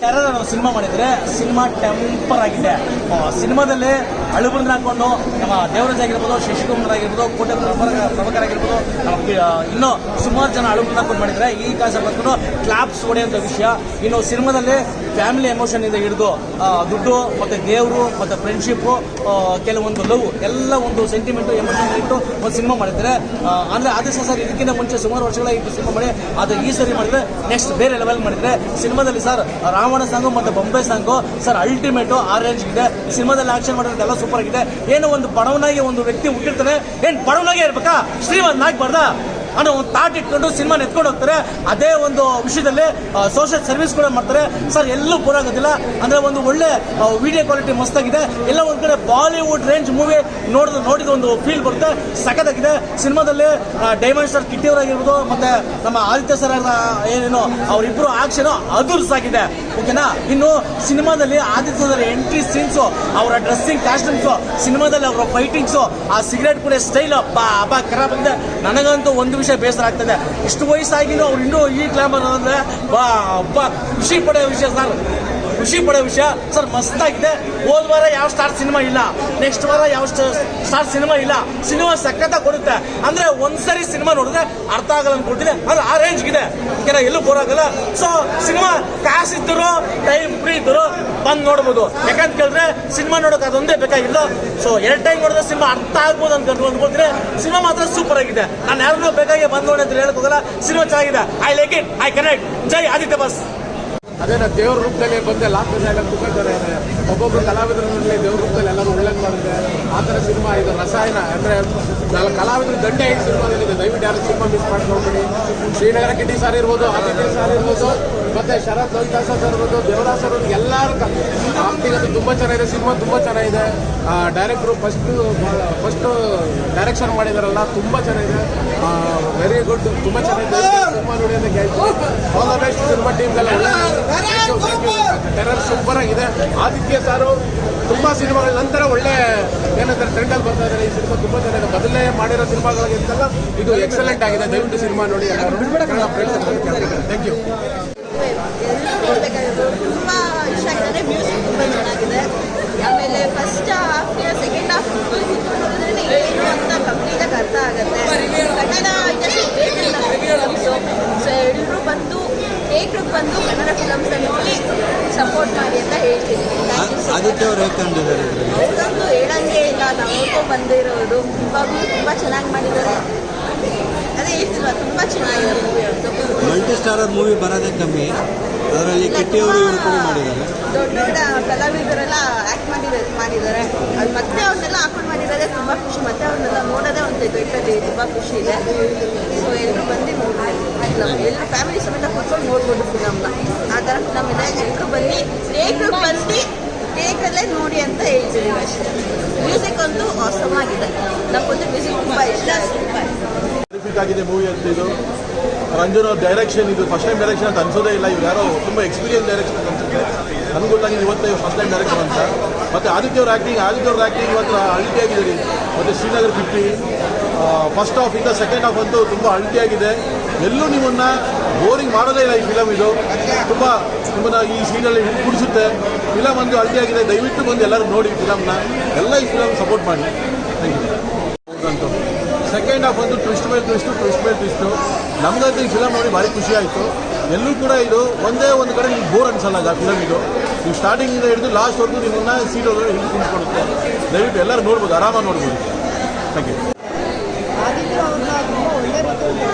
ಯಾರು ಸಿನಿಮಾ ಮಾಡಿದ್ರೆ cinema temper ಆಗಿದೆ. ಸಿನಿಮಾದಲ್ಲಿ ಅಳುಬಂದ್ರ ಹಾಕೊಂಡು ನಮ್ಮ ದೇವರಾಜ್ ಆಗಿರ್ಬೋದು, ಶಶಿಕುಮಾರ್ ಆಗಿರ್ಬೋದು, ಕೋಟೆ ಪ್ರಭಾಕರ್ ಆಗಿರ್ಬೋದು, ಇನ್ನೂ ಸುಮಾರು ಜನ ಅಳುಬಂದ್ರ ಹಾಕೊಂಡು ಮಾಡಿದ್ರೆ ಈ ಕಾನ್ಸೆಪ್ಟ್ ಕ್ಲಾಪ್ಸ್ ಹೊಡೆಯುವಂಥ ವಿಷಯ. ಇನ್ನು ಸಿನಿಮಾದಲ್ಲಿ ಫ್ಯಾಮಿಲಿ ಎಮೋಷನ್ ಇಂದ ಹಿಡಿದು ದುಡ್ಡು ಮತ್ತೆ ದೇವರು ಮತ್ತೆ ಫ್ರೆಂಡ್ಶಿಪ್, ಕೆಲವೊಂದು ಲವ್ ಎಲ್ಲ ಒಂದು ಸೆಂಟಿಮೆಂಟ್ ಎಮೋಷನ್ ಇಟ್ಟು ಒಂದು ಸಿನಿಮಾ ಮಾಡಿದ್ರೆ ಅಂದ್ರೆ ಅದೇ ಸರ್ ಇದಕ್ಕಿಂತ ಮುಂಚೆ ಸುಮಾರು ವರ್ಷಗಳಾಗಿತ್ತು ಸಿನಿಮಾ ಮಾಡಿ, ಅದು ಈ ಸರಿ ಮಾಡಿದ್ರೆ ನೆಕ್ಸ್ಟ್ ಬೇರೆ ಲೆವೆಲ್ ಮಾಡಿದ್ರೆ. ಸಿನಿಮಾದಲ್ಲಿ ಸರ್ ರಾವಣ ಸಾಂಗು ಮತ್ತೆ ಬೊಂಬೆ ಸಾಂಗು ಸರ್ ಅಲ್ಟಿಮೇಟು ಆ ರೇಂಜ್ ಇದೆ. ಸಿನಿಮಾದಲ್ಲಿ ಆಕ್ಷನ್ ಮಾಡೋದೆಲ್ಲ ಸೂಪರ್ ಆಗಿದೆ. ಏನು ಒಂದು ಬಡವನಾಗಿ ಒಂದು ವ್ಯಕ್ತಿ ಹುಟ್ಟಿರ್ತಾನೆ, ಏನು ಬಡವನಾಗೆ ಇರ್ಬೇಕಾ, ಶ್ರೀಮಂತ ಆಗ್ಬಾರ್ದಾ ಅನ್ನೋ ಒಂದು ತಾಟ್ ಇಟ್ಕೊಂಡು ಸಿನಿಮಾ ಎತ್ಕೊಂಡು ಹೋಗ್ತಾರೆ. ಅದೇ ಒಂದು ವಿಷಯದಲ್ಲಿ ಸೋಷಿಯಲ್ ಸರ್ವಿಸ್ ಕೂಡ ಮಾಡ್ತಾರೆ ಸರ್. ಎಲ್ಲೂ ಪೂರಾಗೋದಿಲ್ಲ ಅಂದ್ರೆ ಒಂದು ಒಳ್ಳೆ ವಿಡಿಯೋ ಕ್ವಾಲಿಟಿ ಮಸ್ತಾಗಿದೆ. ಎಲ್ಲ ಒಂದ್ ಕಡೆ ಬಾಲಿವುಡ್ ರೇಂಜ್ ಮೂವಿ ನೋಡಿದ ಒಂದು ಫೀಲ್ ಬರುತ್ತೆ, ಸಖತ್ತಾಗಿದೆ. ಸಿನಿಮಾದಲ್ಲಿ ಡೈಮಂಡ್ ಸ್ಟಾರ್ ಕಿಟ್ಟಿ ಅವರಾಗಿರ್ಬೋದು ಮತ್ತೆ ನಮ್ಮ ಆದಿತ್ಯ ಸರ್ ಏನೇನು ಅವರಿಬ್ರು ಆಕ್ಷನ್ ಅದುರ್ಸಾಗಿದೆ, ಓಕೆನಾ. ಇನ್ನು ಸಿನಿಮಾದಲ್ಲಿ ಆದಿತ್ಯ ಸರ್ ಎಂಟ್ರಿ ಸೀನ್ಸು, ಅವರ ಡ್ರೆಸ್ಸಿಂಗ್ ಕಾಸ್ಟ್ಯೂಮ್ಸು, ಸಿನಿಮಾದಲ್ಲಿ ಅವರ ಫೈಟಿಂಗ್ಸು, ಆ ಸಿಗರೇಟ್ ಕೂಡ ಸ್ಟೈಲ್ ಹಬ್ಬ ಖರಾಬ್ ಆಗಿದೆ. ನನಗಂತೂ ಒಂದು ವಿಷಯ ಬೇಸರ ಆಗ್ತದೆ, ಇಷ್ಟು ವಯಸ್ಸಾಗಿನೂ ಅವ್ರು ಇನ್ನೂ ಈ ಗ್ಲಾಮರ್ ಅಂದ್ರೆ ಖುಷಿ ಪಡೆಯೋ ವಿಷಯ ಸರ್, ಖುಷಿ ಪಡೋ ವಿಷಯ ಸರ್. ಮಸ್ತಾಗಿದೆ. ಹೋದ ವಾರ ಯಾವ ಸ್ಟಾರ್ ಸಿನಿಮಾ ಇಲ್ಲ, ನೆಕ್ಸ್ಟ್ ವಾರ ಯಾವ ಸ್ಟಾರ್ ಸಿನಿಮಾ ಇಲ್ಲ. ಸಿನಿಮಾ ಸಖತ್ತಾಗಿ ಕೊಡುತ್ತೆ ಅಂದ್ರೆ ಒಂದ್ಸರಿ ಸಿನಿಮಾ ನೋಡಿದ್ರೆ ಅರ್ಥ ಆಗಲ್ಲ ಅನ್ಕೊಳ್ತೀನಿ, ಅಂದ್ರೆ ಆ ರೇಂಜ್ಗಿದೆ, ಎಲ್ಲೂ ಬೋರ್ ಆಗಲ್ಲ. ಸೊ ಸಿನಿಮಾ ಕಾಸಿದ್ದರು ಟೈಮ್ ಫ್ರೀ ಇದ್ದರು ಬಂದು ನೋಡ್ಬೋದು. ಯಾಕಂತ ಕೇಳಿದ್ರೆ ಸಿನಿಮಾ ನೋಡೋಕೆ ಅದೊಂದೇ ಬೇಕಾಗಿಲ್ಲ. ಸೊ 2 ಟೈಮ್ ನೋಡಿದ್ರೆ ಸಿನಿಮಾ ಅರ್ಥ ಆಗ್ಬೋದು ಅಂತ ಅನ್ಕೊಳ್ತೀನಿ. ಸಿನಿಮಾ ಮಾತ್ರ ಸೂಪರ್ ಆಗಿದೆ. ನಾನು ಯಾರಿಗೂ ಬೇಕಾಗಿ ಬಂದು ನೋಡಿ ಅಂತ ಹೇಳಕ್ ಹೋಗಲ್ಲ. ಸಿನಿಮಾ ಚೆನ್ನಾಗಿದೆ. I like it, I connect. Jai Aditya boss. ಅದೇ ನಾವು ದೇವ್ರ ರೂಪದಲ್ಲಿ ಬಂದೆ ಲಾಸ್ಟ್ ಎಲ್ಲ ತುಂಬ ಜನ ಇದೆ. ಒಬ್ಬೊಬ್ಬರು ಕಲಾವಿದರಲ್ಲಿ ದೇವ್ರ ರೂಪದಲ್ಲಿ ಎಲ್ಲರೂ ಒಳ್ಳೇದು ಮಾಡಿದೆ. ಆ ಥರ ಸಿನಿಮಾ ಇದು ರಸಾಯನ ಅಂದರೆ ನಾವು ಕಲಾವಿದರು ದಂಡೆ ಈ ಸಿನಿಮಾದಲ್ಲಿದೆ. ದಯವಿಟ್ಟು ಯಾರು ಸಿನಿಮಾ ಮಿಸ್ ಮಾಡ್ಕೊಂಡ್ಬಿಡಿ. ಶ್ರೀನಗರ ಕಿಟ್ಟಿ ಸರ್ ಇರ್ಬೋದು, ಆದಿತ್ಯ ಸರ್ ಇರ್ಬೋದು, ಮತ್ತು ಶರತ್ ಲೋಹಿತಾಸ ಸರ್ ಇರ್ಬೋದು, ದೇವರಾಜ್ ಸರ್ ಇರ್ಬೋದು, ಎಲ್ಲರೂ ಆಕ್ಟಿಂಗ್ ಅದು ತುಂಬ ಚೆನ್ನಾಗಿದೆ. ಸಿನಿಮಾ ತುಂಬ ಚೆನ್ನಾಗಿದೆ. ಡೈರೆಕ್ಟ್ರು ಫಸ್ಟು ಡೈರೆಕ್ಷನ್ ಮಾಡಿದಾರಲ್ಲ, ತುಂಬ ಚೆನ್ನಾಗಿದೆ. ವೆರಿ ಗುಡ್, ತುಂಬ ಚೆನ್ನಾಗಿದೆ. ಸಿನಿಮಾ ನೋಡಿ ಅಂತ ಕೇಳ್ತೀವಿ. ಆಲ್ ದ ಬೆಸ್ಟ್ ಸಿನಿಮಾ ಟೀಮ್ಗೆಲ್ಲ ಟೆರರ್ ಸೂಪರ್ ಆಗಿದೆ. ಆದಿತ್ಯ ಸಾರು ತುಂಬ ಸಿನಿಮಾಗಳ ನಂತರ ಒಳ್ಳೆ ಏನಂತಾರೆ ಟ್ರೆಂಡಲ್ಲಿ ಬರ್ತಾ ಇದ್ದಾರೆ. ಈ ಸಿನಿಮಾ ತುಂಬ ಚೆನ್ನಾಗಿದೆ. ಮೊದಲೇ ಮಾಡಿರೋ ಸಿನಿಮಾಗಳಿಗಿಂತಲ್ಲ ಇದು ಎಕ್ಸಲೆಂಟ್ ಆಗಿದೆ. ದಯವಿಟ್ಟು ಸಿನಿಮಾ ನೋಡಿ ಕನ್ನಡ ಪ್ರೇಕ್ಷಕರಿಗೆ. Thank you. ತುಂಬ ಇಷ್ಟ ಆಗಿದೆ. ಮ್ಯೂಸಿಕ್ ತುಂಬ ಚೆನ್ನಾಗಿದೆ. ಆಮೇಲೆ ಫಸ್ಟ್ ಹಾಫ್ ಸೆಕೆಂಡ್ ಹಾಫ್ ನೋಡಿದ್ರೆ ಏನು ಅಂತ ಕಂಪ್ಲೀಟಾಗಿ ಅರ್ಥ ಆಗುತ್ತೆ. ಕನ್ನಡ ಇಂಡಸ್ಟ್ರಿ ಸೊ ಎಲ್ಲರೂ ಬಂದು ಥಿಯೇಟ್ರಿಗೆ ಬಂದು ಕನ್ನಡ ಫಿಲಮ್ಸ್ನ ನೋಡಿ ಸಪೋರ್ಟ್ ಮಾಡಿ ಅಂತ ಹೇಳ್ತೀನಿ. ಆದಿತ್ಯ ಅವರು ಅವ್ರದಂತೂ ಹೇಳಂಗೆ ಇಲ್ಲ. ನಾವು ನೋಡ್ಕೊಂಡು ಬಂದಿರೋದು ಇವಾಗಲೂ ತುಂಬ ಚೆನ್ನಾಗಿ ಮಾಡಿದ್ದಾರೆ. ಅದೇ ಹೇಳ್ತಿಲ್ವ, ತುಂಬ ಚೆನ್ನಾಗಿದೆ ಮೂವಿ. ಅವ್ರದ್ದು ಮಲ್ಟಿ ಸ್ಟಾರರ್ ಮೂವಿ ಬರೋದೇ ಕಮ್ಮಿ, ಅದರಲ್ಲಿ ಕಿಟ್ಟಿ ಅವರು ಇವರು ಕೂಡ ಮಾಡಿದ್ದಾರೆ. ದೊಡ್ಡ ದೊಡ್ಡ ಕಲಾವಿದರೆಲ್ಲ ಆ್ಯಕ್ಟ್ ಮಾಡಿದ್ದಾರೆ. ಅದು ಮತ್ತೆ ಅವ್ರನ್ನೆಲ್ಲ ಹಾಕೊಂಡು ಮಾಡಿರೋದೇ ತುಂಬ ಖುಷಿ. ಮತ್ತೆ ಅವ್ರನ್ನೆಲ್ಲ ನೋಡೋದೇ ಒಂದು ದೊಡ್ಡದೇ ತುಂಬ ಖುಷಿ ಇದೆ. ಸೊ ಎಲ್ಲರೂ ಬಂದು ನೋಡ್ಬೋದು. ಎಲ್ಲರೂ ಫ್ಯಾಮಿಲಿ ಸಮೇತ ಕೂತ್ಕೊಂಡು ನೋಡ್ಬೋದು ಫಿಲಮ್ನ. ಆ ಥರ ಫಿಲಮ್ ಇದೆ. ಎಲ್ಲರೂ ಬನ್ನಿ, ಥಿಯೇಟ್ರಿಗೆ ಬಂದು ಥಿಯೇಟ್ರಲ್ಲೇ ನೋಡಿ ಅಂತ ಹೇಳ್ತೀನಿ ಅಷ್ಟೇ. ಮ್ಯೂಸಿಕ್ ಅಂತೂ ಆಸಮ್ ಆಗಿದೆ. ನಮಗೊಂದು ಮ್ಯೂಸಿಕ್ ತುಂಬ ಇಷ್ಟ. ಸೂಪರ್ ಆಗಿದೆ ಮೂವಿ ಅಂತ. ಇದು ರಂಜನ್ ಅವ್ರ ಡೈರೆಕ್ಷನ್, ಇದು ಫಸ್ಟ್ ಟೈಮ್ ಡೈರೆಕ್ಷನ್ ಅಂತ ಅನ್ಸೋದೇ ಇಲ್ಲ. ಇವ್ರು ಯಾರೋ ತುಂಬ ಎಕ್ಸ್ಪೀರಿಯನ್ಸ್ ಡೈರೆಕ್ಷನ್ ಅಂತ ಅನ್ಸುತ್ತೆ. ನನಗೆ ಗೊತ್ತಾಗಿದೆ ಇವತ್ತೇ ಫಸ್ಟ್ ಟೈಮ್ ಡೈರೆಕ್ಷನ್ ಅಂತ. ಮತ್ತು ಆದಿತ್ಯ ಅವ್ರ ಆ್ಯಕ್ಟಿಂಗ್ ಮಾತ್ರ ಅಲ್ಟಿಯಾಗಿದೆ. ಮತ್ತು ಶ್ರೀನಗರ ಕಿಟ್ಟಿ ಫಸ್ಟ್ ಹಾಫ್ ಇಂದ ಸೆಕೆಂಡ್ ಹಾಫ್ ಅಂತೂ ತುಂಬ ಅಲ್ಟಿಯಾಗಿದೆ. ಎಲ್ಲೂ ನಿಮ್ಮನ್ನು ಬೋರಿಂಗ್ ಮಾಡೋದೇ ಇಲ್ಲ. ಈ ಫಿಲಮ್ ಇದು ತುಂಬ ನಿಮ್ಮನ್ನು ಈ ಸೀನಲ್ಲಿ ಕುಡಿಸುತ್ತೆ. ಫಿಲಮ್ ಒಂದು ಅಲ್ಟಿಯಾಗಿದೆ. ದಯವಿಟ್ಟು ಬಂದು ಎಲ್ಲರೂ ನೋಡಿ ಫಿಲಮ್ನ. ಎಲ್ಲ ಈ ಫಿಲಮ್ ಸಪೋರ್ಟ್ ಮಾಡಿ. Thank you. ಅಂತೂ ಸೆಕೆಂಡ್ ಹಾಫ್ ಒಂದು ಟ್ವಿಸ್ಟ್ ಮೇಲೆ ಟ್ವಿಸ್ಟು. ನಮಗಂತೂ ಈ ಫಿಲಮ್ ನೋಡಿ ಭಾರಿ ಖುಷಿ ಆಯಿತು. ಎಲ್ಲೂ ಕೂಡ ಇದು ಒಂದೇ ಒಂದು ಕಡೆ ನಿಮ್ಗೆ ಬೋರ್ ಅನ್ಸಲ್ಲ. ಆ ಫಿಲಮ್ ಇದು ನೀವು ಸ್ಟಾರ್ಟಿಂಗಿಂದ ಹಿಡಿದು ಲಾಸ್ಟ್ವರೆಗೂ ನಿಮ್ಮನ್ನು ಸೀಟ್ ಒಳಗಡೆ ಹಿಡಿದು ಕುಂತ್ಕೊಡುತ್ತೆ. ದಯವಿಟ್ಟು ಎಲ್ಲರೂ ನೋಡ್ಬೋದು, ಆರಾಮಾಗಿ ನೋಡ್ಬೋದು. Thank you. ಆದಿತ್ಯ ಅವ್ರನ್ನ ತುಂಬ ಒಳ್ಳೆ ರೀತಿಯಲ್ಲಿ